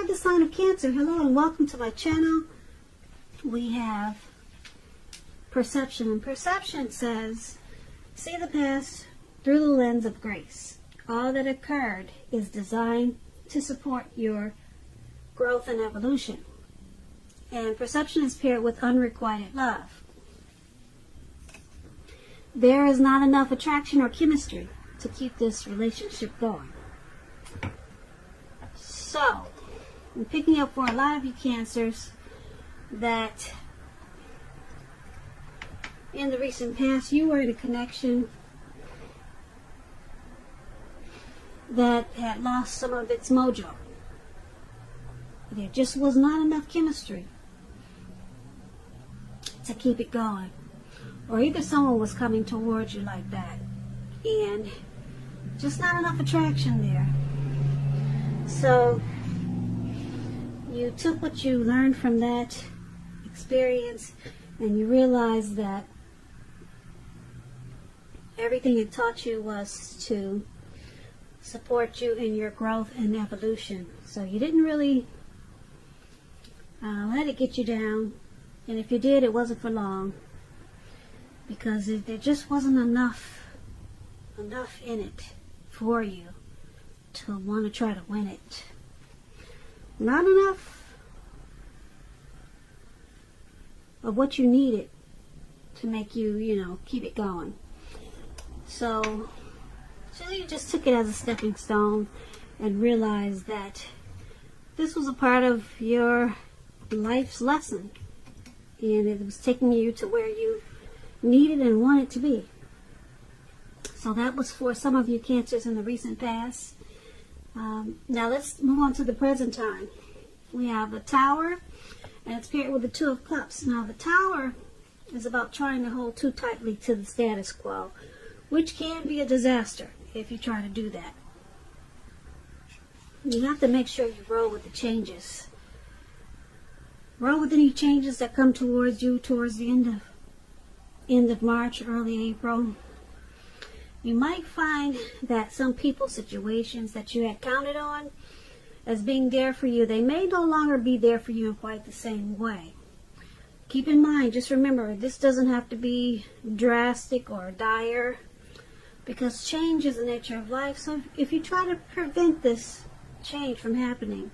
the sign of Cancer. Hello and welcome to my channel. We have perception, and perception says, see the past through the lens of grace. All that occurred is designed to support your growth and evolution. And perception is paired with unrequited love. There is not enough attraction or chemistry to keep this relationship going. So, I'm picking up for a lot of you Cancers that in the recent past you were in a connection that had lost some of its mojo. There just was not enough chemistry to keep it going. Or either someone was coming towards you like that and just not enough attraction there. So you took what you learned from that experience and you realized that everything it taught you was to support you in your growth and evolution. So you didn't really let it get you down, and if you did, it wasn't for long, because there just wasn't enough in it for you to want to try to win it. Not enough of what you needed to make you, keep it going. So you just took it as a stepping stone and realized that this was a part of your life's lesson, and it was taking you to where you needed and wanted to be. So that was for some of you Cancers in the recent past. Now let's move on to the present time. We have the Tower, and it's paired with the Two of Cups. Now the Tower is about trying to hold too tightly to the status quo, which can be a disaster if you try to do that. You have to make sure you roll with the changes. Roll with any changes that come towards you towards the end of March, early April. You might find that some people, situations that you had counted on as being there for you, they may no longer be there for you in quite the same way. Keep in mind, just remember, this doesn't have to be drastic or dire, because change is the nature of life. So if you try to prevent this change from happening,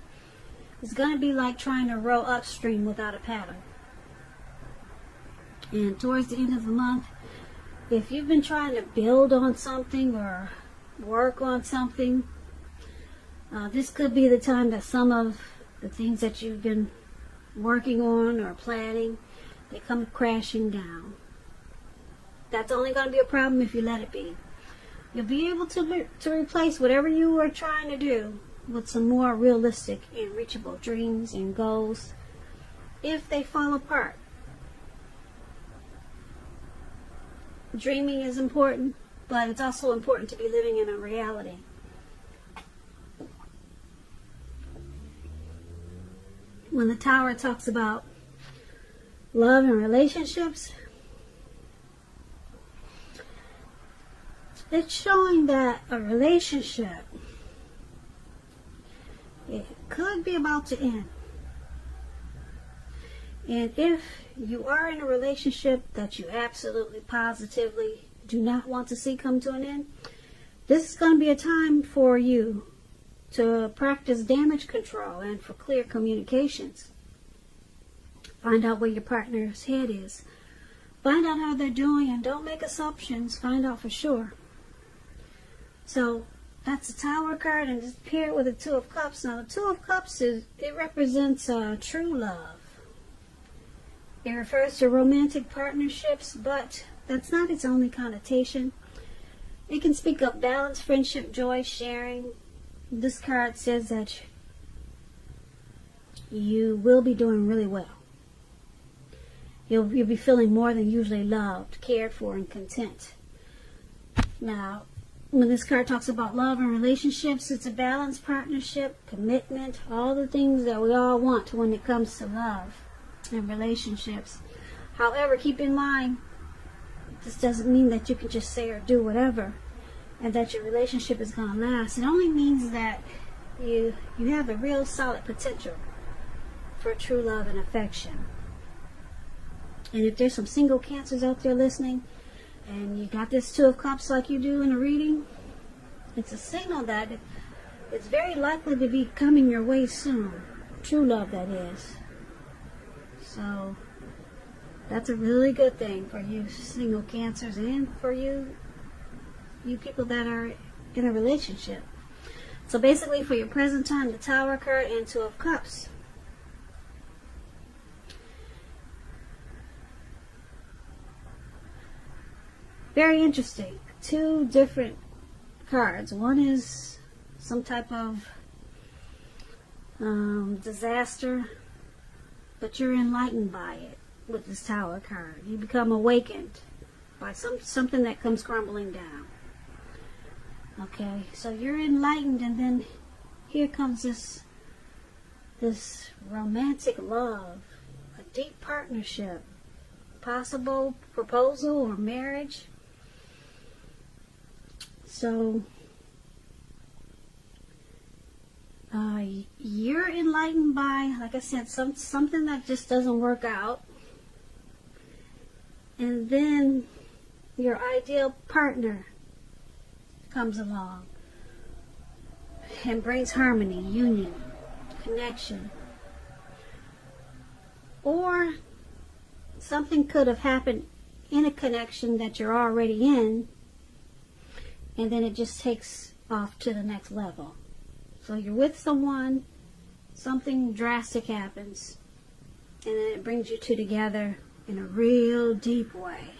it's going to be like trying to row upstream without a paddle. And towards the end of the month, if you've been trying to build on something or work on something, this could be the time that some of the things that you've been working on or planning, they come crashing down. That's only going to be a problem if you let it be. You'll be able to replace whatever you were trying to do with some more realistic and reachable dreams and goals if they fall apart. Dreaming is important, but it's also important to be living in a reality. When the Tower talks about love and relationships, it's showing that a relationship, it could be about to end. And if you are in a relationship that you absolutely positively do not want to see come to an end, this is going to be a time for you to practice damage control and for clear communications. Find out where your partner's head is. Find out how they're doing, and don't make assumptions. Find out for sure. So that's the Tower card, and it's paired with the Two of Cups. Now the Two of Cups, it represents true love. It refers to romantic partnerships, but that's not its only connotation. It can speak of balance, friendship, joy, sharing. This card says that you will be doing really well. You'll be feeling more than usually loved, cared for, and content. Now, when this card talks about love and relationships, it's a balanced partnership, commitment, all the things that we all want when it comes to love and relationships. However, keep in mind, this doesn't mean that you can just say or do whatever and that your relationship is going to last. It only means that you have a real solid potential for true love and affection. And if there's some single Cancers out there listening, and you got this Two of Cups like you do in a reading, it's a signal that it's very likely to be coming your way soon. True love, that is. So that's a really good thing for you single Cancers, and for you people that are in a relationship. So basically, for your present time, the Tower card and Two of Cups. Very interesting. Two different cards. One is some type of disaster, but you're enlightened by it with this Tower card. You become awakened by something that comes crumbling down. Okay, so you're enlightened, and then here comes this romantic love, a deep partnership, possible proposal or marriage. So you're enlightened by, like I said, something that just doesn't work out, and then your ideal partner comes along and brings harmony, union, connection. Or something could have happened in a connection that you're already in, and then it just takes off to the next level. So you're with someone, something drastic happens, and then it brings you two together in a real deep way.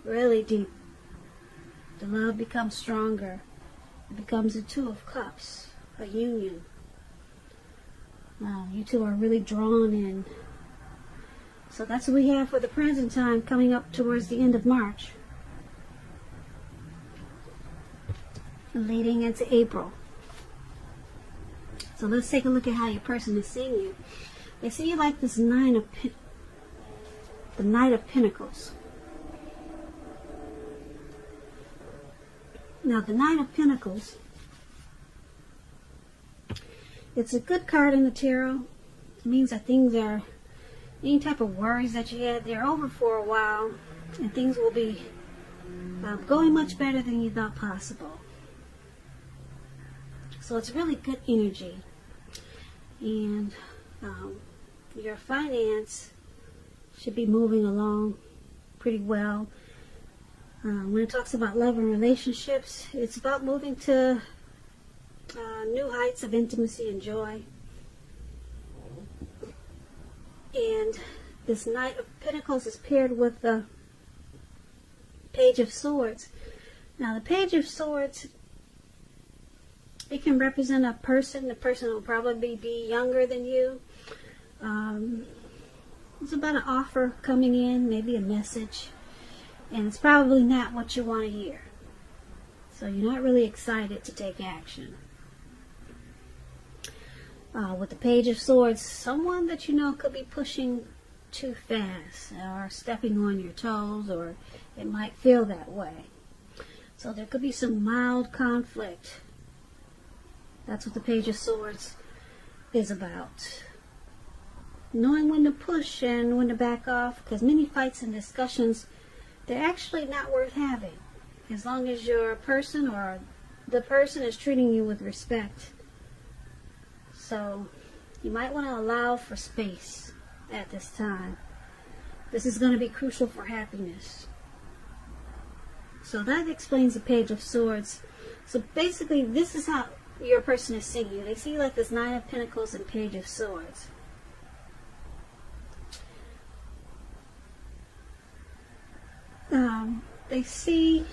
Really deep. The love becomes stronger. It becomes a Two of Cups, a union. You two are really drawn in. So that's what we have for the present time, coming up towards the end of March, leading into April. So let's take a look at how your person is seeing you. They see you like this the Knight of Pentacles. Now, the Knight of Pentacles, it's a good card in the tarot. It means that things are, any type of worries that you had, they're over for a while, and things will be going much better than you thought possible. So it's really good energy. And your finance should be moving along pretty well. When it talks about love and relationships, it's about moving to new heights of intimacy and joy. And this Knight of Pentacles is paired with the Page of Swords. Now, the Page of Swords, it can represent a person. The person will probably be younger than you. It's about an offer coming in, maybe a message. And it's probably not what you want to hear. So you're not really excited to take action. With the Page of Swords, someone that you know could be pushing too fast or stepping on your toes, or it might feel that way. So there could be some mild conflict. That's what the Page of Swords is about. Knowing when to push and when to back off, because many fights and discussions, they're actually not worth having, as long as your person or the person is treating you with respect. So you might want to allow for space at this time. This is going to be crucial for happiness. So that explains the Page of Swords. So basically, this is how your person is seeing you. They see you like this Nine of Pentacles and Page of Swords. They see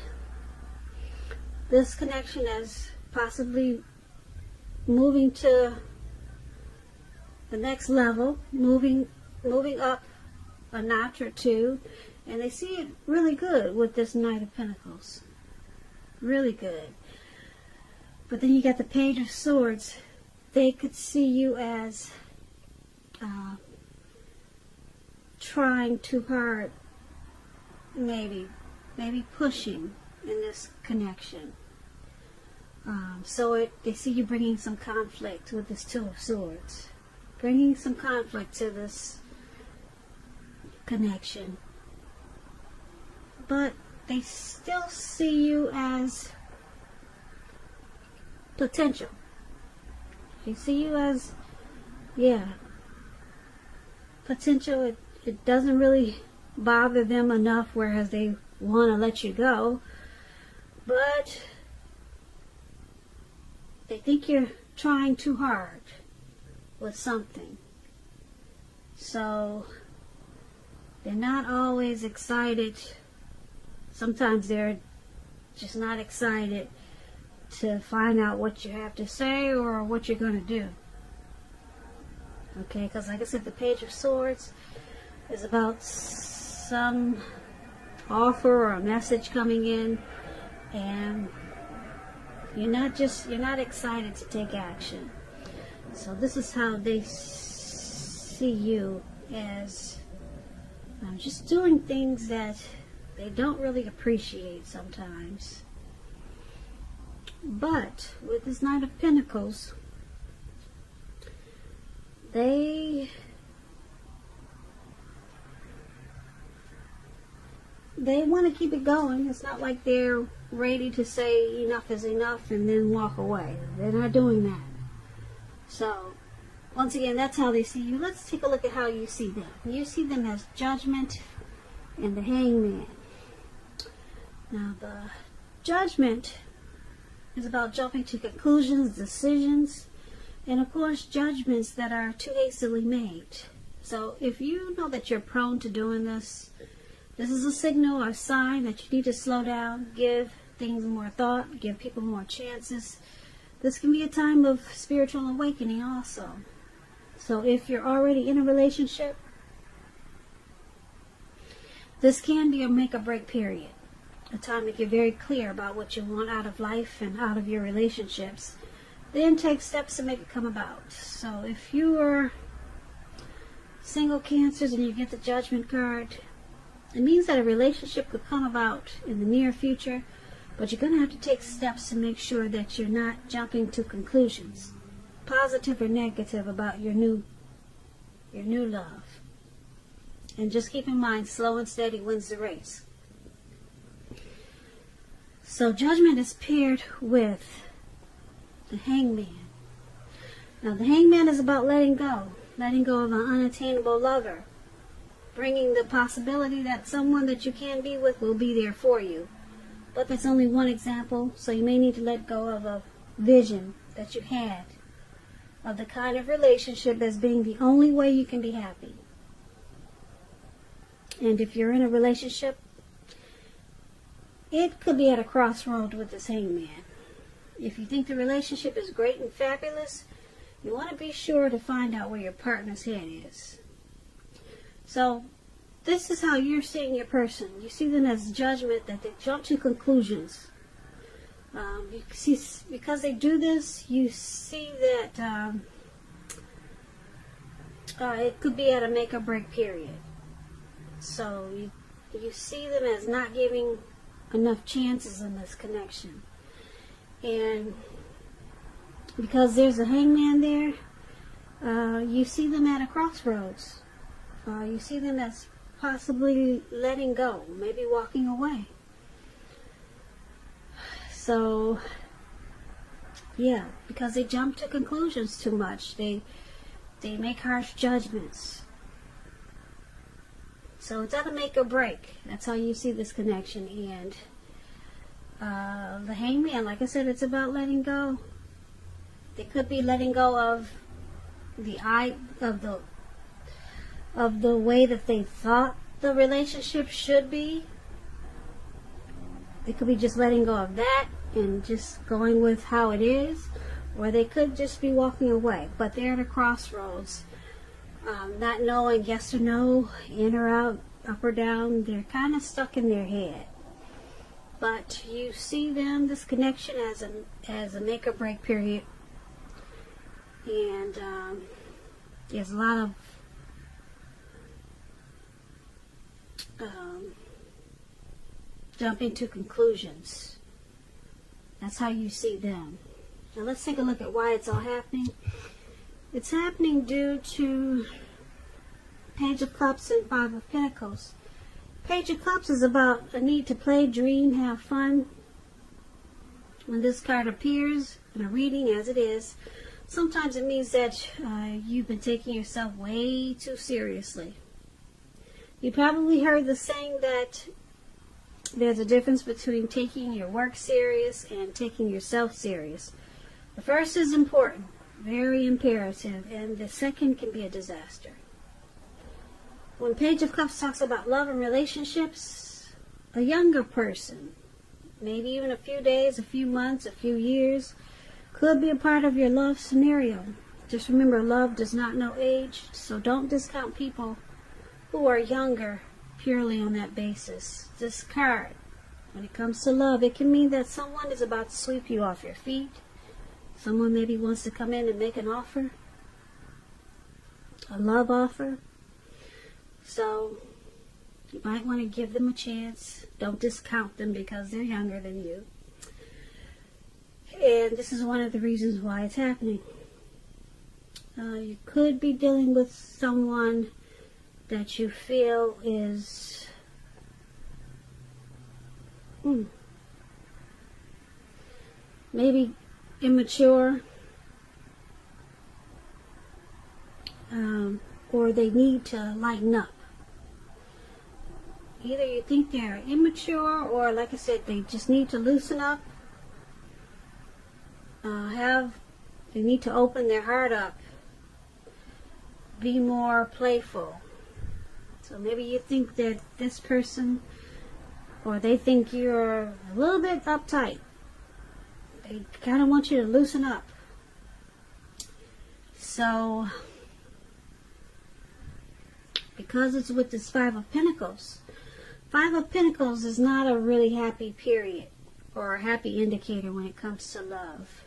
this connection as possibly moving to the next level, moving up a notch or two, and they see it really good with this Knight of Pentacles. Really good. But then you got the Page of Swords. They could see you as trying too hard, maybe pushing in this connection. So they see you bringing some conflict with this Two of Swords. Bringing some conflict to this connection. But they still see you as potential. They see you as, potential. It doesn't really bother them enough, whereas they want to let you go. But they think you're trying too hard with something. So they're not always excited. Sometimes they're just not excited to find out what you have to say or what you're going to do. Okay, because like I said, the Page of Swords is about some offer or a message coming in, and you're not excited to take action. So this is how they see you, as just doing things that they don't really appreciate sometimes. But with this Knight of Pentacles, they want to keep it going. It's not like they're ready to say enough is enough and then walk away. They're not doing that. So, once again, that's how they see you. Let's take a look at how you see them. You see them as Judgment and the Hangman. Now, the Judgment is about jumping to conclusions, decisions, and of course, judgments that are too hastily made. So, if you know that you're prone to doing this, this is a signal or a sign that you need to slow down, give things more thought, give people more chances. This can be a time of spiritual awakening also. So if you're already in a relationship, this can be a make or break period. A time to get very clear about what you want out of life and out of your relationships. Then take steps to make it come about. So if you are single Cancers and you get the Judgment card, it means that a relationship could come about in the near future, but you're going to have to take steps to make sure that you're not jumping to conclusions, positive or negative, about your new love. And just keep in mind, slow and steady wins the race. So Judgment is paired with the Hangman. Now the Hangman is about letting go of an unattainable lover, bringing the possibility that someone that you can be with will be there for you. But that's only one example, so you may need to let go of a vision that you had of the kind of relationship as being the only way you can be happy. And if you're in a relationship, it could be at a crossroad with this Hangman. If you think the relationship is great and fabulous, you want to be sure to find out where your partner's head is. So, this is how you're seeing your person. You see them as Judgment, that they jump to conclusions. You see, because they do this, you see that it could be at a make or break period. So you see them as not giving enough chances in this connection. And because there's a Hangman there, you see them at a crossroads. You see them as possibly letting go, maybe walking away. So, yeah, because they jump to conclusions too much. They make harsh judgments. So it's at a make or break. That's how you see this connection. And the Hangman, like I said, it's about letting go. They could be letting go of the way that they thought the relationship should be. They could be just letting go of that and just going with how it is, or they could just be walking away. But they're at a crossroads, not knowing yes or no, in or out, up or down. They're kind of stuck in their head. But you see them, this connection, as a make or break period. And there's a lot of jumping to conclusions That's how you see them. Now let's take a look at why it's all happening. It's happening due to Page of Cups and Five of Pentacles. Page of Cups is about a need to play, dream, have fun. When this card appears in a reading, as it is, sometimes it means that you've been taking yourself way too seriously. You probably heard the saying that there's a difference between taking your work serious and taking yourself serious. The first is important, very imperative, and the second can be a disaster. When Page of Cups talks about love and relationships, a younger person, maybe even a few days, a few months, a few years, could be a part of your love scenario. Just remember, love does not know age, so don't discount people who are younger purely on that basis. This card, when it comes to love, it can mean that someone is about to sweep you off your feet. Someone maybe wants to come in and make an offer, a love offer. So you might want to give them a chance. Don't discount them because they're younger than you. And this is one of the reasons why it's happening. You could be dealing with someone that you feel is maybe immature, or they need to lighten up. Either you think they're immature, or like I said, they just need to loosen up. They need to open their heart up, be more playful. So maybe you think that this person, or they think you're a little bit uptight. They kind of want you to loosen up. So, because it's with this Five of Pentacles, Five of Pentacles is not a really happy period or a happy indicator when it comes to love.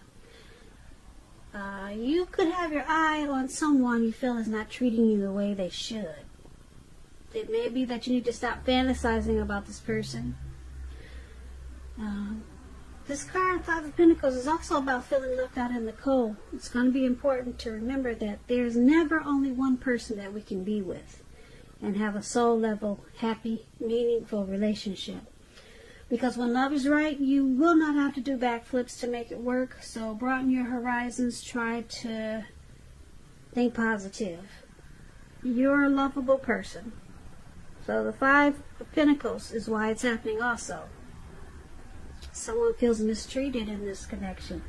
You could have your eye on someone you feel is not treating you the way they should. It may be that you need to stop fantasizing about this person. This card, Five of Pentacles, is also about feeling left out in the cold. It's going to be important to remember that there's never only one person that we can be with and have a soul level, happy, meaningful relationship. Because when love is right, you will not have to do backflips to make it work. So broaden your horizons. Try to think positive. You're a lovable person. So the Five of Pentacles is why it's happening also. Someone feels mistreated in this connection.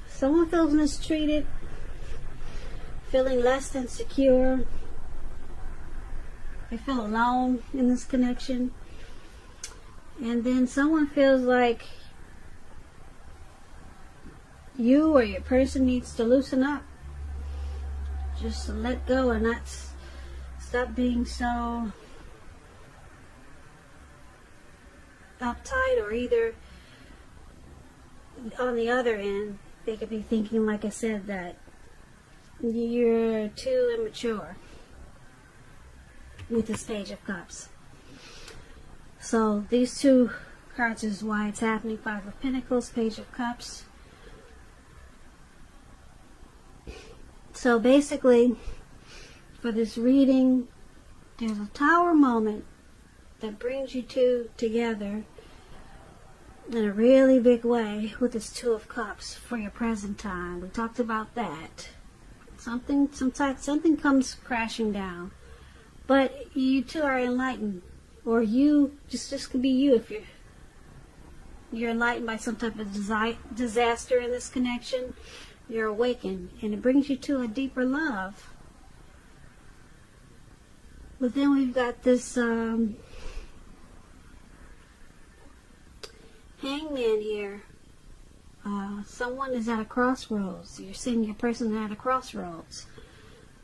Someone feels mistreated, feeling less than secure. They feel alone in this connection. And then someone feels like you or your person needs to loosen up. Just to let go and not stop being so uptight, or either on the other end, they could be thinking, like I said, that you're too immature with this Page of Cups. So these two cards is why it's happening. Five of Pentacles, Page of Cups. So basically, for this reading, there's a tower moment that brings you two together in a really big way with this Two of Cups for your present time. We talked about that. Something comes crashing down. But you two are enlightened. Or you, just could be you if you're enlightened by some type of disaster in this connection. You're awakened, and it brings you to a deeper love. But then we've got this hangman here. Someone is at a crossroads. You're seeing your person at a crossroads.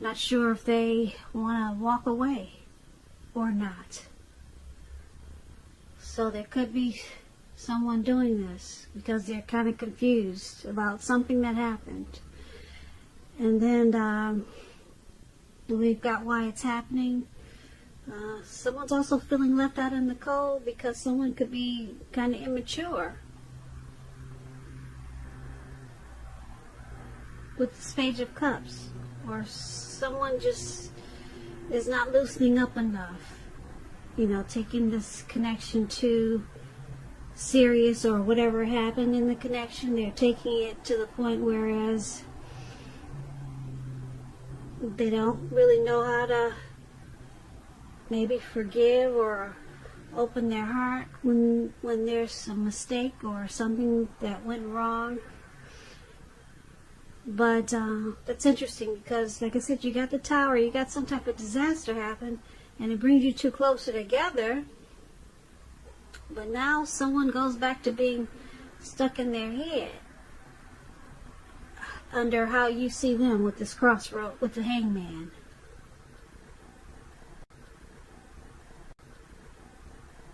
Not sure if they want to walk away or not. So there could be someone doing this because they're kind of confused about something that happened. And then we've got why it's happening. Someone's also feeling left out in the cold because someone could be kind of immature. With this Page of Cups. Or someone just is not loosening up enough. You know, taking this connection too serious, or whatever happened in the connection, they're taking it to the point whereas they don't really know how to maybe forgive or open their heart when there's a mistake or something that went wrong. But that's interesting because, like I said, you got the Tower, you got some type of disaster happen, and it brings you two closer together. But now someone goes back to being stuck in their head under how you see them with this crossroad, with the Hangman.